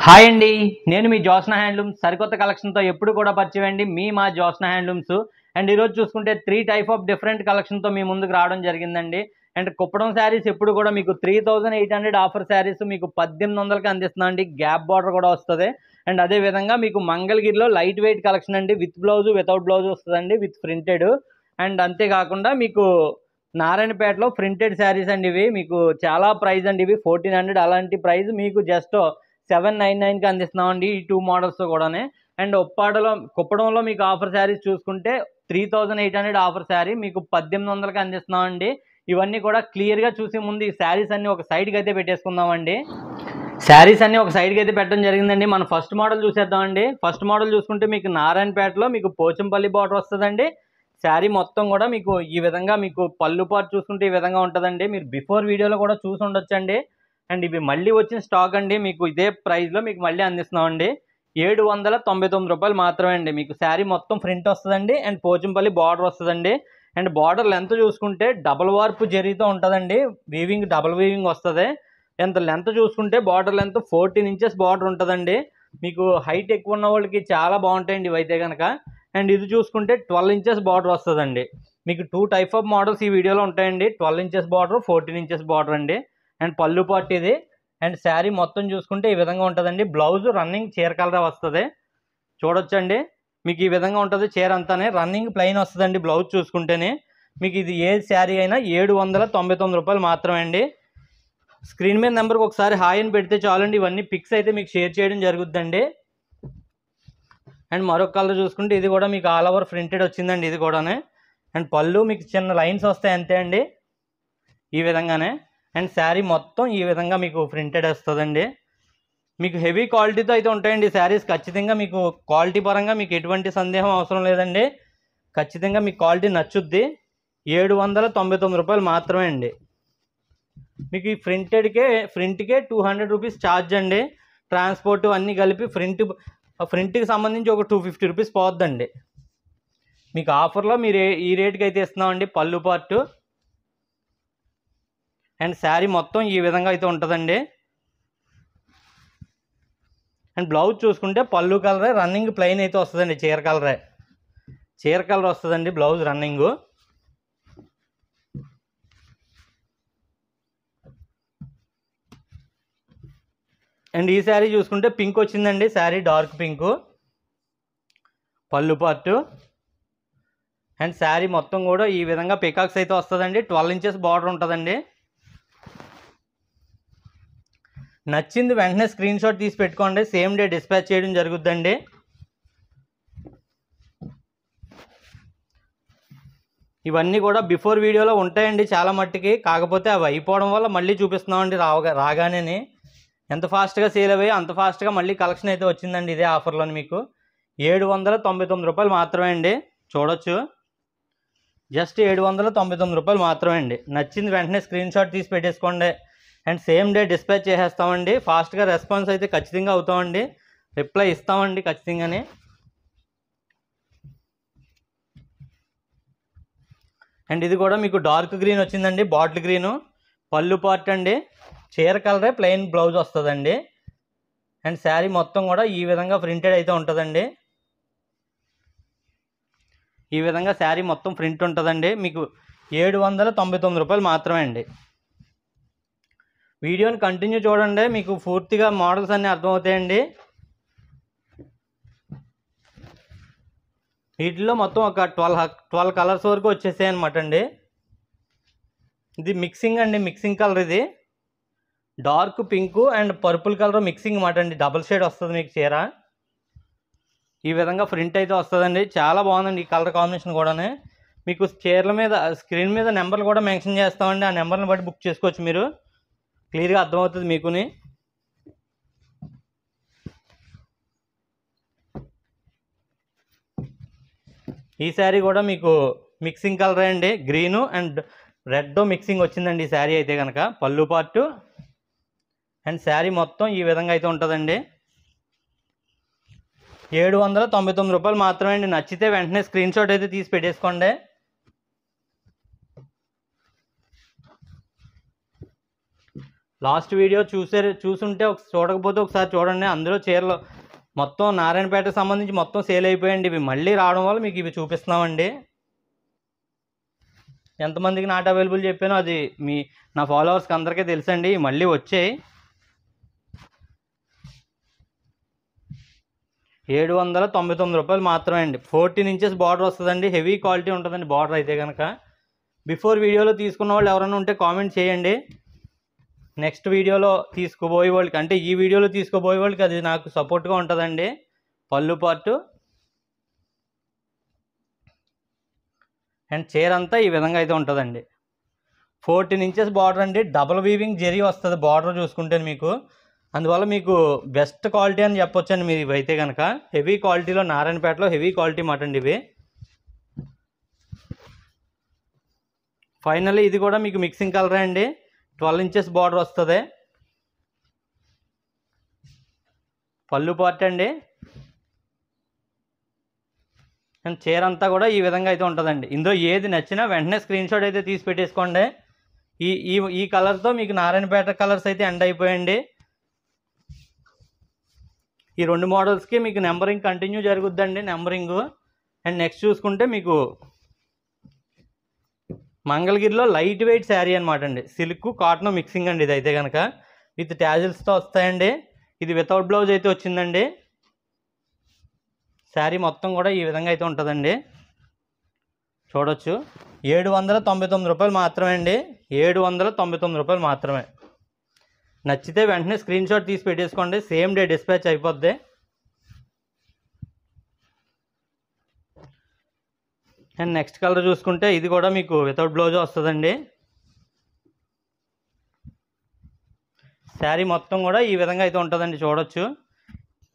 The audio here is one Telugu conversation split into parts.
హాయ్ అండి. నేను మీ జ్యోత్స్న హ్యాండ్లూమ్స్ సరికొత్త కలెక్షన్‌తో ఎప్పుడు కూడా పరిచయం అండి. మా జ్యోత్స్న హ్యాండ్లూమ్స్. అండ్ ఈరోజు చూసుకుంటే 3 టైప్ ఆఫ్ డిఫరెంట్ కలెక్షన్‌తో మీ ముందుకు రావడం జరిగిందండి. అండ్ కుప్పడం శారీస్ ఎప్పుడు కూడా మీకు 3800 ఆఫర్ శారీస్ మీకు 1800కి అందిస్తున్నామండి. గ్యాప్ బార్డర్ కూడా వస్తది. అండ్ అదే విధంగా మీకు మంగళగిరిలో లైట్ వెయిట్ కలెక్షన్ అండి. విత్ బ్లౌజ్, వితౌట్ బ్లౌజ్ వస్తదండి. With printed. అండ్ అంతే కాకుండా మీకు నారాయణపేటలో ప్రింటెడ్ శారీస్ అండి ఇవి. మీకు చాలా ప్రైస్ అండి ఇవి 1400 అలాంటి ప్రైస్ మీకు జస్ట్ 799కి అందిస్తున్నామండి ఈ 2 మోడల్స్ కూడానే. అండ్ కుప్పడంలో మీకు ఆఫర్ శారీస్ చూసుకుంటే 3800 ఆఫర్ శారీ మీకు 1800కి అందిస్తున్నామండి. ఇవన్నీ కూడా క్లియర్గా చూసే ముందు ఈ శారీస్ అన్ని ఒక సైడ్కి అయితే పెట్టేసుకుందామండి. శారీస్ అన్ని ఒక సైడ్కి అయితే పెట్టడం జరిగిందండి. మనం ఫస్ట్ మోడల్ చూసేద్దామండి. ఫస్ట్ మోడల్ చూసుకుంటే మీకు నారాయణపేటలో మీకు పోచంపల్లి బార్డర్ వస్తుందండి. శారీ మొత్తం కూడా మీకు ఈ విధంగా మీకు పళ్ళు పార్ట్ చూసుకుంటే ఈ విధంగా ఉంటుందండి. మీరు బిఫోర్ వీడియోలో కూడా చూసి ఉండొచ్చండి. అండ్ ఇవి మళ్ళీ వచ్చిన స్టాక్ అండి. మీకు ఇదే ప్రైస్లో మీకు మళ్ళీ అందిస్తున్నామండి. 799 రూపాయలు మాత్రమే అండి. మీకు శారీ మొత్తం ప్రింట్ వస్తుందండి. అండ్ పోచంపల్లి బార్డర్ వస్తుందండి. అండ్ బార్డర్ లెంత్ చూసుకుంటే డబల్ వార్పు జరీతో ఉంటుందండి. డబల్ వీవింగ్ వస్తుంది. లెంత్ చూసుకుంటే బార్డర్ లెంత్ 14 ఇంచెస్ బార్డర్ ఉంటుందండి. మీకు హైట్ ఎక్కువ ఉన్న వాళ్ళకి చాలా బాగుంటాయండి ఇవైతే కనుక. అండ్ ఇది చూసుకుంటే 12 ఇంచెస్ బార్డర్ వస్తుందండి. మీకు 2 టైప్ ఆఫ్ మోడల్స్ ఈ వీడియోలో ఉంటాయండి. 12 ఇంచెస్ బార్డర్, 14 ఇంచెస్ బార్డర్ అండి. అండ్ పళ్ళు పార్ట్ ఇది. అండ్ శారీ మొత్తం చూసుకుంటే ఈ విధంగా ఉంటుందండి. బ్లౌజ్ రన్నింగ్ చీర కలర్ వస్తుంది. చూడొచ్చండి. మీకు ఈ విధంగా ఉంటుంది చీర అంతానే. రన్నింగ్ ప్లెయిన్ వస్తుందండి బ్లౌజ్ చూసుకుంటేనే. మీకు ఇది ఏ శారీ అయినా 799 రూపాయలు మాత్రమే అండి. స్క్రీన్ మీద నెంబర్కి ఒకసారి హాయ్ అని పెడితే చాలండి. ఇవన్నీ పిక్స్ అయితే మీకు షేర్ చేయడం జరుగుద్దండి. అండ్ మరొక కలర్ చూసుకుంటే ఇది కూడా మీకు ఆల్ ఓవర్ ప్రింటెడ్ వచ్చిందండి ఇది కూడానే. అండ్ పళ్ళు మీకు చిన్న లైన్స్ వస్తాయి అంతే అండి ఈ విధంగానే. అండ్ శారీ మొత్తం ఈ విధంగా మీకు ప్రింటెడ్ వస్తుందండి. మీకు హెవీ క్వాలిటీతో అయితే ఉంటాయండి శారీస్. ఖచ్చితంగా మీకు క్వాలిటీ పరంగా మీకు ఎటువంటి సందేహం అవసరం లేదండి. ఖచ్చితంగా మీకు క్వాలిటీ నచ్చుద్ది. 799 రూపాయలు మాత్రమే అండి. మీకు ఈ ఫ్రంట్కే 200 రూపీస్ ఛార్జ్ అండి. ట్రాన్స్పోర్ట్ అన్నీ కలిపి ఫ్రంట్కి సంబంధించి ఒక 250 రూపీస్ పోద్దండి. మీకు ఆఫర్లో మీరు ఈ రేట్కి అయితే ఇస్తున్నామండి. పళ్ళు పార్ట్ అండ్ శారీ మొత్తం ఈ విధంగా అయితే ఉంటుందండి. అండ్ బ్లౌజ్ చూసుకుంటే పళ్ళు కలరే రన్నింగ్ ప్లెయిన్ అయితే వస్తుందండి. చీర కలర్ వస్తుందండి బ్లౌజ్ రన్నింగు. అండ్ ఈ శారీ చూసుకుంటే పింక్ వచ్చిందండి. Sari dark pink. పళ్ళు పార్టు అండ్ శారీ మొత్తం కూడా ఈ విధంగా పికాక్స్ అయితే వస్తుందండి. 12 ఇంచెస్ బార్డర్ ఉంటుందండి. నచ్చింది వెంటనే స్క్రీన్ షాట్ తీసి పెట్టుకోండి. సేమ్ డే డిస్పాచ్ చేయడం జరుగుద్దండి. ఇవన్నీ కూడా బిఫోర్ వీడియోలో ఉంటాయండి చాలా మట్టుకి. కాకపోతే అవి అయిపోవడం వల్ల మళ్ళీ చూపిస్తున్నామండి రాగానే. ఎంత ఫాస్ట్గా సేల్ అయ్యాయి అంత ఫాస్ట్గా మళ్ళీ కలెక్షన్ అయితే వచ్చిందండి ఇదే ఆఫర్లోని. మీకు 799 రూపాయలు మాత్రమే అండి. చూడొచ్చు, జస్ట్ 799 రూపాయలు మాత్రమే అండి. నచ్చింది వెంటనే స్క్రీన్ షాట్ తీసి పెట్టేసుకోండి. అండ్ సేమ్ డే డిస్పాచ్ చేసేస్తామండి. ఫాస్ట్గా రెస్పాన్స్ అయితే ఖచ్చితంగా అవుతామండి. రిప్లై ఇస్తామండి ఖచ్చితంగానే. అండ్ ఇది కూడా మీకు డార్క్ గ్రీన్ వచ్చిందండి. Bottle green. పళ్ళు పార్ట్ అండి. చీర కలరే ప్లెయిన్ బ్లౌజ్ వస్తుందండి. అండ్ శారీ మొత్తం కూడా ఈ విధంగా ప్రింటెడ్ అయితే ఉంటుందండి. ఈ విధంగా శారీ మొత్తం ప్రింట్ ఉంటుందండి. మీకు 799 రూపాయలు మాత్రమే అండి. వీడియోని కంటిన్యూ చూడండి. మీకు పూర్తిగా మోడల్స్ అన్నీ అర్థమవుతాయండి. వీటిలో మొత్తం ఒక 12 కలర్స్ వరకు వచ్చేసాయి అనమాట అండి. ఇది మిక్సింగ్ అండి. మిక్సింగ్ కలర్ ఇది. Dark pink and purple colour mixing అన్నమాట అండి. డబుల్ షేడ్ వస్తుంది మీకు చీర. ఈ విధంగా ప్రింట్ అయితే వస్తుందండి. చాలా బాగుందండి ఈ కలర్ కాంబినేషన్ కూడానే. మీకు చీరల మీద స్క్రీన్ మీద నెంబర్లు కూడా మెన్షన్ చేస్తామండి. ఆ నెంబర్ని బట్టి బుక్ చేసుకోవచ్చు. మీరు క్లియర్గా అర్థమవుతుంది మీకుని. ఈ శారీ కూడా మీకు మిక్సింగ్ కలర్ అండి. గ్రీను అండ్ రెడ్ మిక్సింగ్ వచ్చిందండి ఈ శారీ అయితే కనుక. పళ్ళు పార్టు అండ్ శారీ మొత్తం ఈ విధంగా అయితే ఉంటుందండి. 799 రూపాయలు మాత్రమే అండి. నచ్చితే వెంటనే స్క్రీన్ షాట్ అయితే తీసి పెట్టేసుకోండి. లాస్ట్ వీడియో చూసుంటే చూడకపోతే ఒకసారి చూడండి. అందులో చీరలు మొత్తం నారాయణపేటకు సంబంధించి మొత్తం సేల్ అయిపోయాయండి. ఇవి మళ్ళీ రావడం వల్ల మీకు ఇవి చూపిస్తున్నామండి. ఎంతమందికి నాట్ అవైలబుల్ చెప్పానో అది నా ఫాలోవర్స్కి అందరికీ తెలుసండి. మళ్ళీ వచ్చాయి. 799 రూపాయలు మాత్రమే అండి. 14 ఇంచెస్ బార్డర్ వస్తుందండి. హెవీ క్వాలిటీ ఉంటుందండి బార్డర్ అయితే కనుక. బిఫోర్ వీడియోలో తీసుకున్న వాళ్ళు ఎవరైనా ఉంటే కామెంట్ చేయండి. నెక్స్ట్ వీడియోలో తీసుకోబోయే వాళ్ళకి, అంటే ఈ వీడియోలో తీసుకోబోయే వాళ్ళకి అది నాకు సపోర్ట్గా ఉంటుందండి. పళ్ళు పార్టు అండ్ చీర అంతా ఈ విధంగా అయితే ఉంటుందండి. 14 ఇంచెస్ బార్డర్ అండి. డబుల్ వీవింగ్ జరీ వస్తుంది బార్డర్ చూసుకుంటే మీకు. అందువల్ల మీకు బెస్ట్ క్వాలిటీ అని చెప్పొచ్చండి మీరు ఇవైతే కనుక. హెవీ క్వాలిటీలో నారాయణపేటలో హెవీ క్వాలిటీ మాట అండి ఇవి. ఫైనల్లీ ఇది కూడా మీకు మిక్సింగ్ కలరే అండి. 12 ఇంచెస్ బార్డర్ వస్తుంది. పళ్ళు పార్ట్ అండి. అండ్ చీర అంతా కూడా ఈ విధంగా అయితే ఉంటుందండి. ఇందులో ఏది నచ్చినా వెంటనే స్క్రీన్ షాట్ అయితే తీసి పెట్టేసుకోండి. ఈ కలర్తో మీకు నారాయణపేట కలర్స్ అయితే ఎండ్ అయిపోయండి. ఈ 2 మోడల్స్కి మీకు నెంబరింగ్ కంటిన్యూ జరుగుద్దండి, నెంబరింగ్. అండ్ నెక్స్ట్ చూసుకుంటే మీకు మంగళగిరిలో లైట్ వెయిట్ శారీ అనమాట అండి. సిల్క్ కాటన్ మిక్సింగ్ అండి. ఇది అయితే కనుక విత్ ట్యాజిల్స్తో వస్తాయండి. ఇది వితౌట్ బ్లౌజ్ అయితే వచ్చిందండి. శారీ మొత్తం కూడా ఈ విధంగా అయితే ఉంటుందండి. చూడొచ్చు. 799 రూపాయలు మాత్రమే అండి. 799 రూపాయలు మాత్రమే. నచ్చితే వెంటనే స్క్రీన్ షాట్ తీసి పెట్టేసుకోండి. సేమ్ డే డిస్పాచ్ అయిపోద్ది. అండ్ నెక్స్ట్ కలర్ చూసుకుంటే ఇది కూడా మీకు వితౌట్ బ్లౌజ్ వస్తుందండి. శారీ మొత్తం కూడా ఈ విధంగా అయితే ఉంటుందండి. చూడొచ్చు.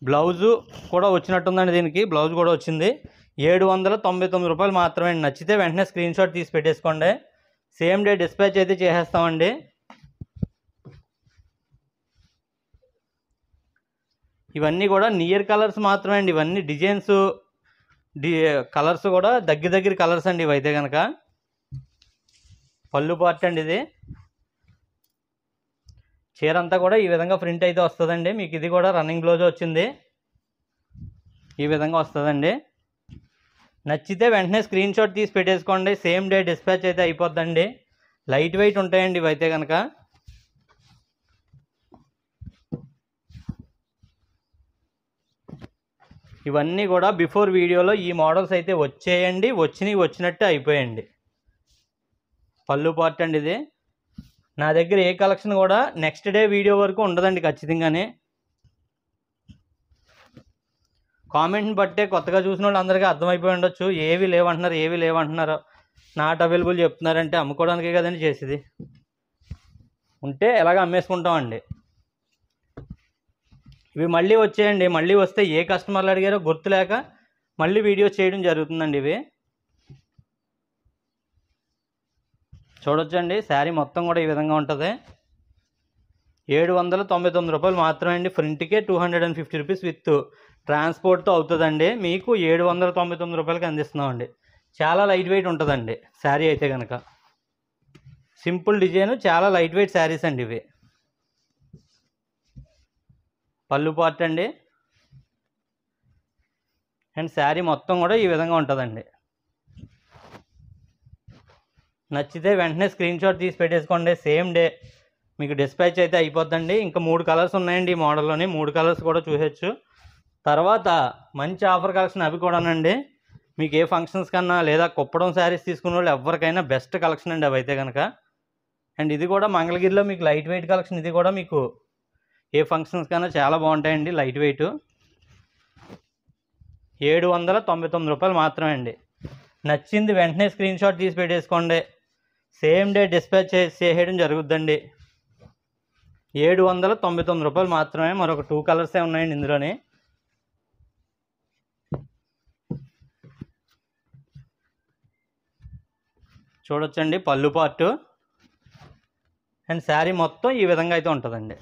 బ్లౌజు కూడా వచ్చినట్టుందండి. దీనికి బ్లౌజ్ కూడా వచ్చింది. 799 రూపాయలు మాత్రమే. నచ్చితే వెంటనే స్క్రీన్ షాట్ తీసి పెట్టేసుకోండి. సేమ్ డే డిస్పాచ్ అయితే చేసేస్తామండి. ఇవన్నీ కూడా నియర్ కలర్స్ మాత్రమే అండి. ఇవన్నీ డిజైన్స్ కలర్స్ కూడా దగ్గర కలర్స్ అండి ఇవైతే కనుక. పళ్ళు పార్ట్ అండి ఇది. చీర అంతా కూడా ఈ విధంగా ప్రింట్ అయితే వస్తుందండి మీకు. ఇది కూడా రన్నింగ్ బ్లౌజ్ వచ్చింది. ఈ విధంగా వస్తుందండి. నచ్చితే వెంటనే స్క్రీన్ షాట్ తీసి పెట్టేసుకోండి. సేమ్ డే డిస్పాచ్ అయితే అయిపోద్దండి. లైట్ వెయిట్ ఉంటాయండి ఇవైతే కనుక. ఇవన్నీ కూడా బిఫోర్ వీడియోలో ఈ మోడల్స్ అయితే వచ్చేయండి. వచ్చినట్టే అయిపోయండి. పళ్ళు పార్ట్ అండి ఇది. నా దగ్గర ఏ కలెక్షన్ కూడా నెక్స్ట్ డే వీడియో వరకు ఉండదండి ఖచ్చితంగానే. కామెంట్ని బట్టే కొత్తగా చూసిన వాళ్ళు అందరికీ అర్థమైపోయి ఉండొచ్చు. ఏవి లేవంటున్నారు నాట్ అవైలబుల్ చెప్తున్నారంటే అమ్ముకోవడానికే కదండి చేసేది. ఉంటే ఎలాగ అమ్మేసుకుంటామండి. ఇవి మళ్ళీ వచ్చేయండి. మళ్ళీ వస్తే ఏ కస్టమర్లు అడిగారో గుర్తులేక మళ్ళీ వీడియో చేయడం జరుగుతుందండి. ఇవి చూడొచ్చండి. శారీ మొత్తం కూడా ఈ విధంగా ఉంటుంది. 799 రూపాయలు మాత్రమే అండి. ఫ్రంట్కే 250 రూపీస్ విత్ ట్రాన్స్పోర్ట్తో అవుతుందండి. మీకు 799 రూపాయలకి అందిస్తున్నామండి. చాలా లైట్ వెయిట్ ఉంటుందండి శారీ అయితే కనుక. సింపుల్ డిజైన్, చాలా లైట్ వెయిట్ శారీస్ అండి ఇవి. పళ్ళు పార్ట్ అండి. అండ్ శారీ మొత్తం కూడా ఈ విధంగా ఉంటుందండి. నచ్చితే వెంటనే స్క్రీన్ షాట్ తీసి పెట్టేసుకోండి. సేమ్ డే మీకు డిస్పాచ్ అయితే అయిపోద్దండి. ఇంకా 3 కలర్స్ ఉన్నాయండి ఈ మోడల్లోని. 3 కలర్స్ కూడా చూసొచ్చు. తర్వాత మంచి ఆఫర్ కలెక్షన్ అవి కూడానండి. మీకు ఏ ఫంక్షన్స్ కన్నా లేదా కుప్పడం శారీస్ తీసుకున్న వాళ్ళు ఎవరికైనా బెస్ట్ కలెక్షన్ అండి అవి అయితే కనుక. అండ్ ఇది కూడా మంగళగిరిలో మీకు లైట్ వెయిట్ కలెక్షన్. ఇది కూడా మీకు ఏ ఫంక్షన్స్ కన్నా చాలా బాగుంటాయండి లైట్ వెయిట్. 799 రూపాయలు మాత్రమే అండి. నచ్చింది వెంటనే స్క్రీన్ షాట్ తీసి పెట్టేసుకోండి. సేమ్ డే డిస్పాచ్ చేసేయడం జరుగుద్దండి. 799 రూపాయలు మాత్రమే. మరొక 2 కలర్సే ఉన్నాయండి ఇందులోని. చూడొచ్చండి. పళ్ళు పార్టు అండ్ శారీ మొత్తం ఈ విధంగా అయితే ఉంటుందండి.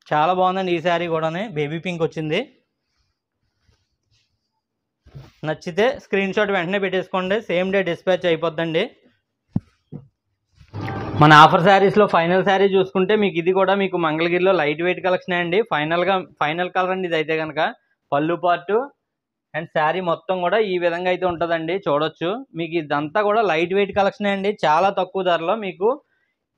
చాలా బాగుందండి ఈ శారీ కూడానే. బేబీ పింక్ వచ్చింది. నచ్చితే స్క్రీన్ షాట్ వెంటనే పెట్టేసుకోండి. సేమ్ డే డిస్పాచ్ అయిపోద్దండి. మన ఆఫర్ శారీస్లో ఫైనల్ శారీ చూసుకుంటే మీకు ఇది కూడా మీకు మంగళగిరిలో లైట్ వెయిట్ కలెక్షన్ అండి. ఫైనల్ కలర్ అండి ఇది అయితే కనుక. పళ్ళు పార్టు అండ్ శారీ మొత్తం కూడా ఈ విధంగా అయితే ఉంటుందండి, చూడొచ్చు. మీకు ఇదంతా కూడా లైట్ వెయిట్ కలెక్షన్ అండి, చాలా తక్కువ ధరలో మీకు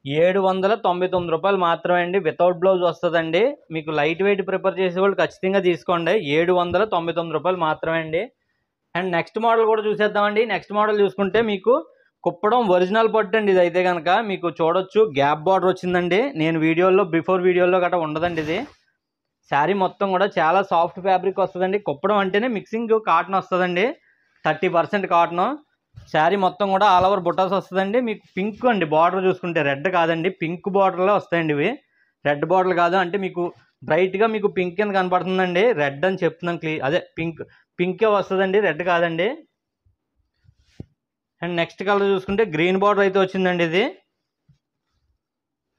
799 రూపాయలు మాత్రమే అండి. వితౌట్ బ్లౌజ్ వస్తుందండి. మీకు లైట్ వెయిట్ ప్రిఫర్ చేసే వాళ్ళు ఖచ్చితంగా తీసుకోండి. 799 రూపాయలు మాత్రమే అండి. అండ్ నెక్స్ట్ మోడల్ కూడా చూసేద్దామండి. నెక్స్ట్ మోడల్ చూసుకుంటే మీకు కుప్పడం ఒరిజినల్ పట్టు అండి. ఇది అయితే కనుక మీకు చూడొచ్చు, గ్యాప్ బార్డర్ వచ్చిందండి. నేను బిఫోర్ వీడియోలో గట్రా ఉండదండి. ఇది శారీ మొత్తం కూడా చాలా సాఫ్ట్ ఫ్యాబ్రిక్ వస్తుందండి. కుప్పడం అంటేనే మిక్సింగ్ కాటన్ వస్తుందండి, 30% కాటన్. శారీ మొత్తం కూడా ఆల్ ఓవర్ బుటాస్ వస్తుందండి. మీకు పింక్ అండి బార్డర్ చూసుకుంటే, రెడ్ కాదండి, పింక్ బార్డర్లో వస్తాయండి ఇవి. రెడ్ బార్డర్ కాదు అంటే మీకు బ్రైట్గా మీకు పింక్ కింద కనపడుతుందండి. రెడ్ అని చెప్తున్నాను, అదే పింకే వస్తుందండి, రెడ్ కాదండి. అండ్ నెక్స్ట్ కలర్ చూసుకుంటే గ్రీన్ బార్డర్ అయితే వచ్చిందండి. ఇది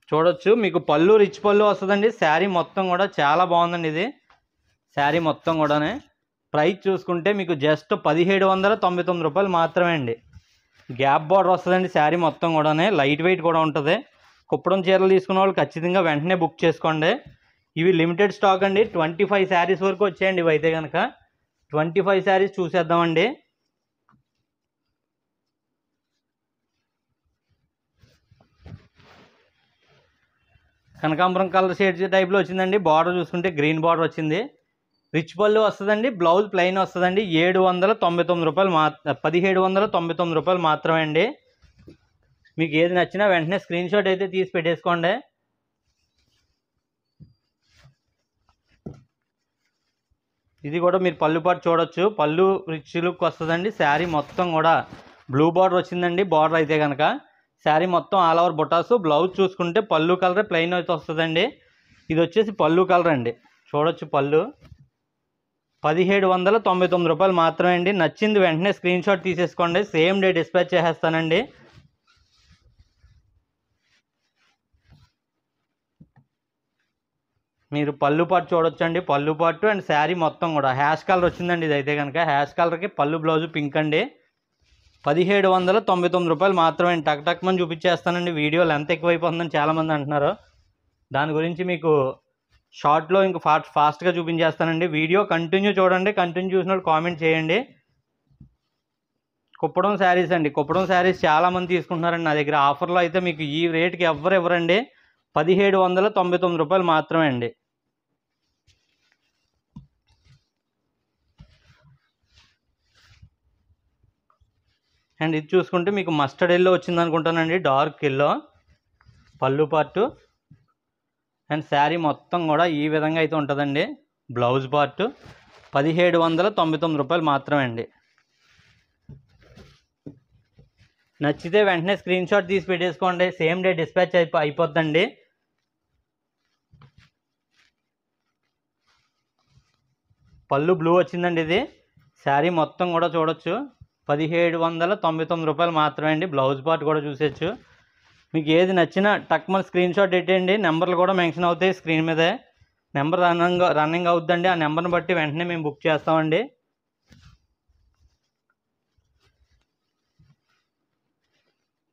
చూడొచ్చు, మీకు పళ్ళు రిచ్ పళ్ళు వస్తుందండి. శారీ మొత్తం కూడా చాలా బాగుందండి. ఇది శారీ మొత్తం కూడానే ప్రైస్ చూసుకుంటే మీకు జస్ట్ 1799 రూపాయలు మాత్రమే అండి. గ్యాప్ బార్డర్ వస్తుందండి. శారీ మొత్తం కూడానే లైట్ వెయిట్ కూడా ఉంటుంది. కుప్పడం చీరలు తీసుకున్న వాళ్ళు ఖచ్చితంగా వెంటనే బుక్ చేసుకోండి. ఇవి లిమిటెడ్ స్టాక్ అండి. 25 శారీస్ వరకు వచ్చాయండి ఇవి అయితే కనుక. 25 శారీస్ చూసేద్దామండి. కనకాంబరం కలర్ షేడ్ టైప్లో వచ్చిందండి. బార్డర్ చూసుకుంటే గ్రీన్ బార్డర్ వచ్చింది. రిచ్ పళ్ళు వస్తుందండి. బ్లౌజ్ ప్లెయిన్ వస్తుందండి. 799 రూపాయలు 1799 రూపాయలు మాత్రమే అండి. మీకు ఏది నచ్చినా వెంటనే స్క్రీన్ షాట్ అయితే తీసి పెట్టేసుకోండి. ఇది కూడా మీరు పళ్ళు పాటు చూడొచ్చు, పళ్ళు రిచ్ లుక్ వస్తుందండి. శారీ మొత్తం కూడా బ్లూ బార్డర్ వచ్చిందండి. బార్డర్ అయితే కనుక శారీ మొత్తం ఆల్ ఓవర్ బుటాసు. బ్లౌజ్ చూసుకుంటే పళ్ళు కలర్ ప్లెయిన్ అయితే వస్తుందండి. ఇది వచ్చేసి పళ్ళు కలర్ అండి, చూడొచ్చు. పళ్ళు 1799 రూపాయలు మాత్రమే అండి. నచ్చింది వెంటనే స్క్రీన్ షాట్ తీసేసుకోండి, సేమ్ డే డిస్పాచ్ చేసేస్తానండి. మీరు పళ్ళు పాటు చూడొచ్చండి, పళ్ళు పాటు అండ్ శారీ మొత్తం కూడా హ్యాష్ కలర్ వచ్చిందండి. ఇది అయితే కనుక హ్యాష్ కలర్కి పళ్ళు బ్లౌజ్ పింక్ అండి. 1799 రూపాయలు మాత్రమే. టక్ టక్ మని చూపించేస్తానండి. వీడియో లెంత్ ఎక్కువైపోతుందని చాలామంది అంటున్నారు. దాని గురించి మీకు షార్ట్లో ఇంకా ఫాస్ట్గా చూపించేస్తానండి. వీడియో కంటిన్యూ చూడండి. కంటిన్యూ చూసినప్పుడు కామెంట్ చేయండి. కుప్పడం శారీస్ అండి. కుప్పడం శారీస్ చాలామంది తీసుకుంటున్నారండి నా దగ్గర. ఆఫర్లో అయితే మీకు ఈ రేట్కి ఎవ్వరు ఇవ్వరండి. 1799 రూపాయలు మాత్రమే అండి. అండ్ ఇది చూసుకుంటే మీకు మస్టర్డ్ ఎల్లో వచ్చింది అనుకుంటానండి, డార్క్ ఎల్లో. పళ్ళు పార్టు అండ్ శారీ మొత్తం కూడా ఈ విధంగా అయితే ఉంటుందండి. బ్లౌజ్ పార్టు 1799 రూపాయలు మాత్రమే అండి. నచ్చితే వెంటనే స్క్రీన్ షాట్ తీసి పెట్టేసుకోండి, సేమ్ డే డిస్పాచ్ అయిపోద్దండి. పళ్ళు బ్లూ వచ్చిందండి. ఇది శారీ మొత్తం కూడా చూడొచ్చు, 1799 రూపాయలు మాత్రమే అండి. బ్లౌజ్ పార్ట్ కూడా చూసేచ్చు. మీకు ఏది నచ్చినా టక్మన్ స్క్రీన్ షాట్ పెట్టేయండి. నెంబర్లు కూడా మెన్షన్ అవుతాయి స్క్రీన్ మీదే. నెంబర్ రన్నింగ్ అవుతుందండి. ఆ నెంబర్ని బట్టి వెంటనే మేము బుక్ చేస్తామండి.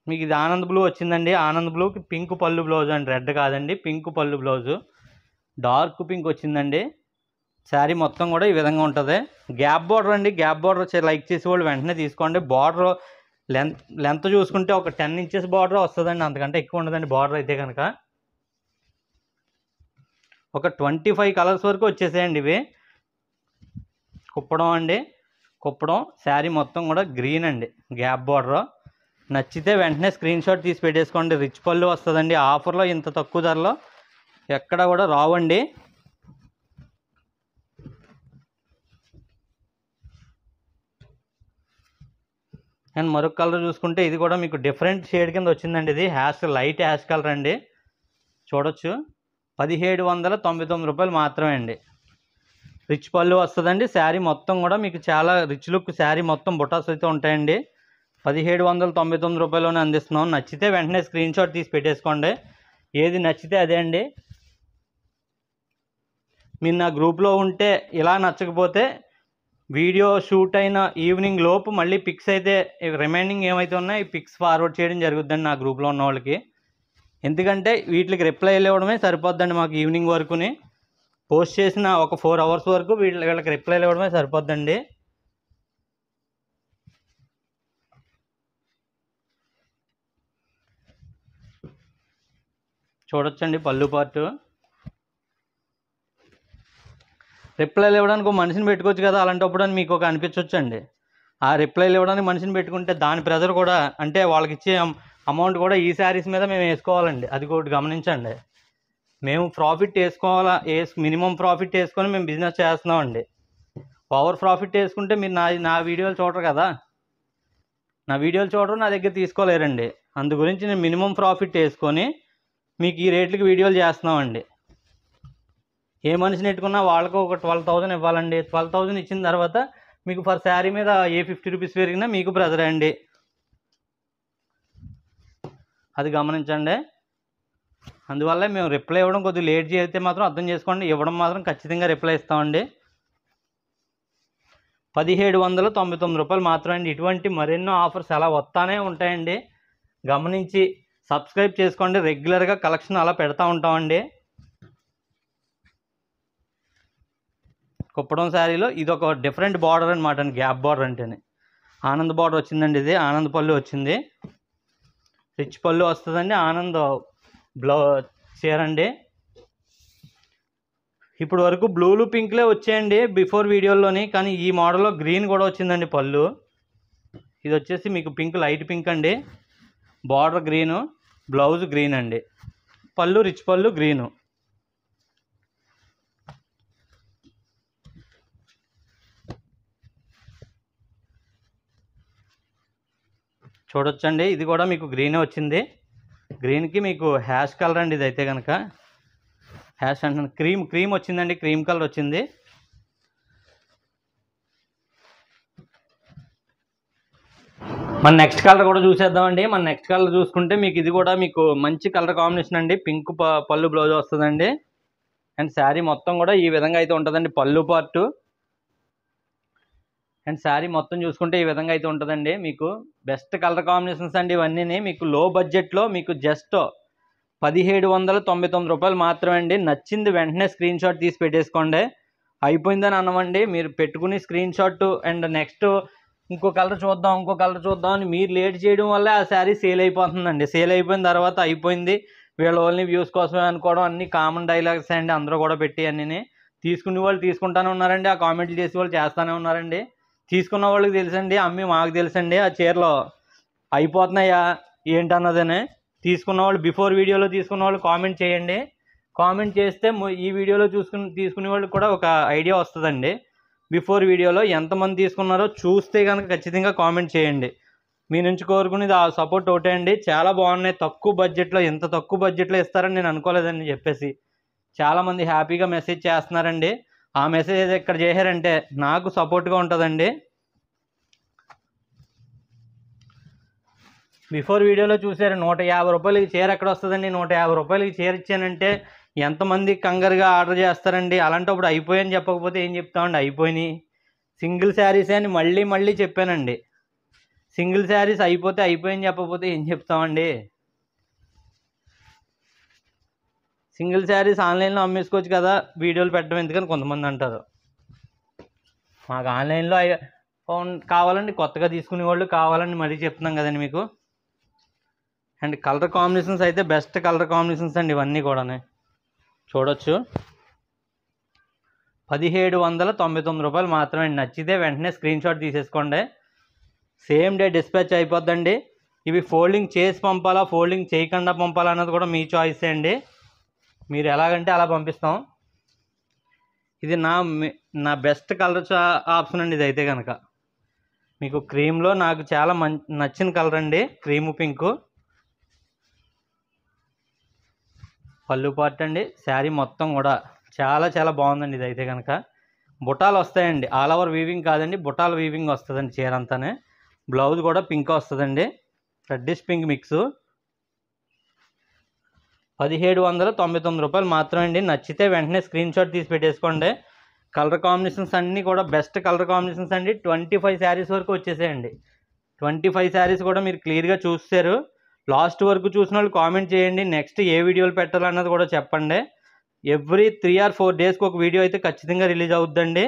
మీకు ఇది ఆనంద్ బ్లూ వచ్చిందండి. ఆనంద్ బ్లూకి పింక్ పళ్ళు బ్లౌజ్ అండి, రెడ్ కాదండి, పింక్ పళ్ళు బ్లౌజు. డార్క్ పింక్ వచ్చిందండి. శారీ మొత్తం కూడా ఈ విధంగా ఉంటుంది. గ్యాప్ బార్డర్ అండి. గ్యాప్ బార్డర్ లైక్ చేసే వాళ్ళు వెంటనే తీసుకోండి. బార్డర్ లెంత్ చూసుకుంటే ఒక 10 ఇంచెస్ బార్డర్ వస్తుందండి, అంతకంటే ఎక్కువ ఉండదండి బార్డర్ అయితే కనుక. ఒక 25 కలర్స్ వరకు వచ్చేసాయండి ఇవి. కుప్పడం అండి, కుప్పడం. శారీ మొత్తం కూడా గ్రీన్ అండి, గ్యాప్ బార్డర్. నచ్చితే వెంటనే స్క్రీన్ షాట్ తీసి పెట్టేసుకోండి. రిచ్ పళ్ళు వస్తుందండి. ఆఫర్లో ఇంత తక్కువ ధరలో ఎక్కడ కూడా రావండి. అండ్ మరొక కలర్ చూసుకుంటే ఇది కూడా మీకు డిఫరెంట్ షేడ్ కింద వచ్చిందండి. ఇది లైట్ హ్యాష్ కలర్ అండి, చూడొచ్చు. 1799 రూపాయలు మాత్రమే అండి. రిచ్ పళ్ళు వస్తుందండి. శారీ మొత్తం కూడా మీకు చాలా రిచ్ లుక్. శారీ మొత్తం బుటాస్ అయితే ఉంటాయండి. 1799 రూపాయలోనే అందిస్తున్నాం. నచ్చితే వెంటనే స్క్రీన్ షాట్ తీసి పెట్టేసుకోండి. ఏది నచ్చితే అదే అండి. మీరు నా గ్రూప్లో ఉంటే ఇలా నచ్చకపోతే వీడియో షూట్ అయిన ఈవినింగ్ లోపు మళ్ళీ పిక్స్ అయితే రిమైనింగ్ ఏమైతే ఉన్నాయో ఈ పిక్స్ ఫార్వర్డ్ చేయడం జరుగుతుందండి నా గ్రూప్లో ఉన్న వాళ్ళకి. ఎందుకంటే వీటికి రిప్లై ఇవ్వడమే సరిపోద్దండి మాకు ఈవినింగ్ వరకుని. పోస్ట్ చేసిన ఒక 4 అవర్స్ వరకు వీళ్ళకి రిప్లై ఇవ్వడమే సరిపోద్దండి. చూడొచ్చండి పళ్ళు పార్టు. రిప్లైలు ఇవ్వడానికి ఒక మనిషిని పెట్టుకోవచ్చు కదా, అలాంటప్పుడు అని మీకు ఒక అనిపించవచ్చండి. ఆ రిప్లైలు ఇవ్వడానికి మనిషిని పెట్టుకుంటే దాని ప్రెజర్ కూడా, అంటే వాళ్ళకి ఇచ్చే అమౌంట్ కూడా ఈ శారీస్ మీద మేము వేసుకోవాలండి. అది ఒకటి గమనించండి. మేము ప్రాఫిట్ వేసుకోవాలా, మినిమం ప్రాఫిట్ వేసుకొని మేము బిజినెస్ చేస్తున్నామండి. ఓవర్ ప్రాఫిట్ వేసుకుంటే మీరు నా వీడియోలు చూడరు కదా, నా వీడియోలు చూడరు, నా దగ్గర తీసుకోలేరండి. అందు గురించి నేను మినిమం ప్రాఫిట్ వేసుకొని మీకు ఈ రేట్లకి వీడియోలు చేస్తున్నామండి. ఏ మనిషిని పెట్టుకున్నా వాళ్ళకు ఒక 12,000 ఇవ్వాలండి. 12,000 ఇచ్చిన తర్వాత మీకు ఫర్ శారీ మీద ఏ 50 రూపీస్ పెరిగినా మీకు ప్రెజర్ అండి. అది గమనించండి. అందువల్ల మేము రిప్లై ఇవ్వడం కొద్దిగా లేట్ చేస్తే మాత్రం అర్థం చేసుకోండి. ఇవ్వడం మాత్రం ఖచ్చితంగా రిప్లై ఇస్తామండి. 1799 రూపాయలు మాత్రమే అండి. ఇటువంటి మరెన్నో ఆఫర్స్ అలా వస్తానే ఉంటాయండి. గమనించి సబ్స్క్రైబ్ చేసుకోండి. రెగ్యులర్గా కలెక్షన్ అలా పెడతా ఉంటామండి. కుప్పడం శారీలో ఇది ఒక డిఫరెంట్ బార్డర్ అనమాట అండి. గ్యాప్ బార్డర్ అంటేనే ఆనంద్ బార్డర్ వచ్చిందండి. ఇది ఆనంద్ పళ్ళు వచ్చింది, రిచ్ పళ్ళు వస్తుందండి. ఆనంద్ చీర అండి. ఇప్పుడు వరకు బ్లూలు పింక్లే వచ్చాయండి బిఫోర్ వీడియోలోని, కానీ ఈ మోడల్లో గ్రీన్ కూడా వచ్చిందండి పళ్ళు. ఇది వచ్చేసి మీకు పింక్, లైట్ పింక్ అండి. బార్డర్ గ్రీను, బ్లౌజ్ గ్రీన్ అండి. పళ్ళు రిచ్ పళ్ళు గ్రీను. చూడొచ్చండి, ఇది కూడా మీకు గ్రీనే వచ్చింది. గ్రీన్కి మీకు హ్యాష్ కలర్ అండి. ఇది అయితే కనుక హ్యాష్ అంటే క్రీమ్ వచ్చిందండి. క్రీమ్ కలర్ వచ్చింది. మన నెక్స్ట్ కలర్ కూడా చూసేద్దామండి. మన నెక్స్ట్ కలర్ చూసుకుంటే మీకు ఇది కూడా మీకు మంచి కలర్ కాంబినేషన్ అండి. పింక్ పళ్ళు బ్లౌజ్ వస్తుందండి. అండ్ శారీ మొత్తం కూడా ఈ విధంగా అయితే ఉంటుందండి. పళ్ళు పార్టు అండ్ శారీ మొత్తం చూసుకుంటే ఈ విధంగా అయితే ఉంటుందండి. మీకు బెస్ట్ కలర్ కాంబినేషన్స్ అండి ఇవన్నీ. మీకు లో బడ్జెట్లో మీకు జస్ట్ 1799 రూపాయలు మాత్రమే అండి. నచ్చింది వెంటనే స్క్రీన్ షాట్ తీసి పెట్టేసుకోండి. అయిపోయిందని అనవండి. మీరు పెట్టుకుని స్క్రీన్ షాట్ అండ్ నెక్స్ట్ ఇంకో కలర్ చూద్దాం అని మీరు లేట్ చేయడం వల్ల ఆ శారీ సేల్ అయిపోతుందండి. సేల్ అయిపోయిన తర్వాత అయిపోయింది, వీళ్ళ ఓన్లీ వ్యూస్ కోసమే అనుకోవడం అన్ని కామన్ డైలాగ్స్ అండి. అందరూ కూడా పెట్టి అన్నీ తీసుకునే వాళ్ళు తీసుకుంటానే ఉన్నారండి. ఆ కామెంట్లు చేసే వాళ్ళు చేస్తూనే ఉన్నారండి. తీసుకున్న వాళ్ళకి తెలుసండి, అమ్మి మాకు తెలుసండి ఆ చీరలో అయిపోతున్నాయా ఏంటన్నదని. తీసుకున్న వాళ్ళు బిఫోర్ వీడియోలో తీసుకున్న వాళ్ళు కామెంట్ చేయండి. కామెంట్ చేస్తే ఈ వీడియోలో తీసుకునే వాళ్ళకి కూడా ఒక ఐడియా వస్తుందండి. బిఫోర్ వీడియోలో ఎంతమంది తీసుకున్నారో చూస్తే కనుక ఖచ్చితంగా కామెంట్ చేయండి. మీ నుంచి కోరుకునేది ఆ సపోర్ట్ ఒకటే అండి. చాలా బాగున్నాయి. తక్కువ బడ్జెట్లో, ఎంత తక్కువ బడ్జెట్లో ఇస్తారని నేను అనుకోలేదని చెప్పేసి చాలామంది హ్యాపీగా మెసేజ్ చేస్తున్నారండి. ఆ మెసేజ్ ఎక్కడ చేశారంటే నాకు సపోర్ట్గా ఉంటుందండి. బిఫోర్ వీడియోలో చూసారు 150 రూపాయలకి చీర ఎక్కడ వస్తుందండి. 150 రూపాయలకి చీర ఇచ్చానంటే ఎంతమంది కంగారుగా ఆర్డర్ చేస్తారండి. అలాంటప్పుడు అయిపోయాయని చెప్పకపోతే ఏం చెప్తామండి. అయిపోయినాయి సింగిల్ శారీస్ అని మళ్ళీ చెప్పానండి. సింగిల్ శారీస్ అయిపోతే అయిపోయాయని చెప్పకపోతే ఏం చెప్తామండి. సింగిల్ శారీస్ ఆన్లైన్లో అమ్మేసుకోవచ్చు కదా, వీడియోలు పెట్టడం ఎందుకని కొంతమంది అంటారు. మాకు ఆన్లైన్లో కావాలండి, కొత్తగా తీసుకునే వాళ్ళు కావాలని మరీ చెప్తున్నాం కదండి మీకు. అండ్ కలర్ కాంబినేషన్స్ అయితే బెస్ట్ కలర్ కాంబినేషన్స్ అండి ఇవన్నీ కూడా చూడొచ్చు. 1799 రూపాయలు మాత్రమే. నచ్చితే వెంటనే స్క్రీన్ షాట్ తీసేసుకోండి. సేమ్ డే డిస్పాచ్ అయిపోద్దండి. ఇవి ఫోల్డింగ్ చేసి పంపాలా, ఫోల్డింగ్ చేయకుండా పంపాలా అన్నది కూడా మీ చాయిస్ అండి. మీరు ఎలాగంటే అలా పంపిస్తాం. ఇది నా బెస్ట్ కలర్ ఆప్షన్ అండి. ఇది అయితే కనుక మీకు క్రీమ్లో నాకు చాలా నచ్చిన కలర్ అండి. క్రీము పింకు పళ్ళు పార్ట్ అండి. శారీ మొత్తం కూడా చాలా బాగుందండి. ఇది అయితే కనుక బుటాలు వస్తాయండి. ఆల్ ఓవర్ వీవింగ్ కాదండి, బుటాల వీవింగ్ వస్తుందండి చీర అంతానే. బ్లౌజ్ కూడా పింక్ వస్తుందండి, రెడ్డిష్ పింక్ మిక్స్. 1799 రూపాయలు మాత్రమే అండి. నచ్చితే వెంటనే స్క్రీన్ షాట్ తీసి పెట్టేసుకోండి. కలర్ కాంబినేషన్స్ అన్నీ కూడా బెస్ట్ కలర్ కాంబినేషన్స్ అండి. 25 శారీస్ వరకు వచ్చేసాయండి. 25 శారీస్ కూడా మీరు క్లియర్గా చూస్తారు. లాస్ట్ వరకు చూసిన వాళ్ళు కామెంట్ చేయండి, నెక్స్ట్ ఏ వీడియోలు పెట్టాలన్నది కూడా చెప్పండి. ఎవ్రీ 3 or 4 డేస్కి ఒక వీడియో అయితే ఖచ్చితంగా రిలీజ్ అవుద్దండి.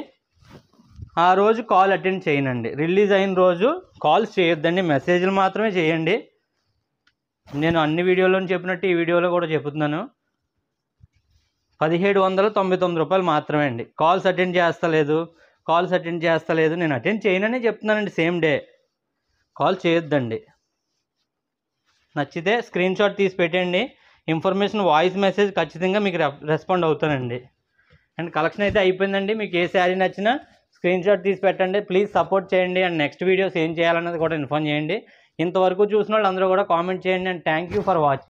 ఆ రోజు కాల్ అటెండ్ చేయనండి. రిలీజ్ అయిన రోజు కాల్స్ చేయొద్దండి, మెసేజ్లు మాత్రమే చేయండి. నేను అన్ని వీడియోలో చెప్పినట్టు ఈ వీడియోలో కూడా చెప్తున్నాను. 1799 రూపాయలు మాత్రమే అండి. కాల్స్ అటెండ్ చేస్తలేదు, నేను అటెండ్ చేయనని చెప్తున్నానండి. సేమ్ డే కాల్ చేయొద్దండి. నచ్చితే స్క్రీన్ షాట్ తీసి పెట్టండి. ఇన్ఫర్మేషన్ వాయిస్ మెసేజ్ ఖచ్చితంగా మీకు రెస్పాండ్ అవుతానండి. అండ్ కలెక్షన్ అయితే అయిపోయిందండి. మీకు ఏ శారీ నచ్చినా స్క్రీన్ షాట్ తీసి పెట్టండి. ప్లీజ్ సపోర్ట్ చేయండి. అండ్ నెక్స్ట్ వీడియోస్ ఏం చేయాలన్నది కూడా ఇన్ఫార్మ్ చేయండి. ఇంతవరకు చూసిన వాళ్ళు అందరూ కూడా కామెంట్ చేయండి. And thank you for watching.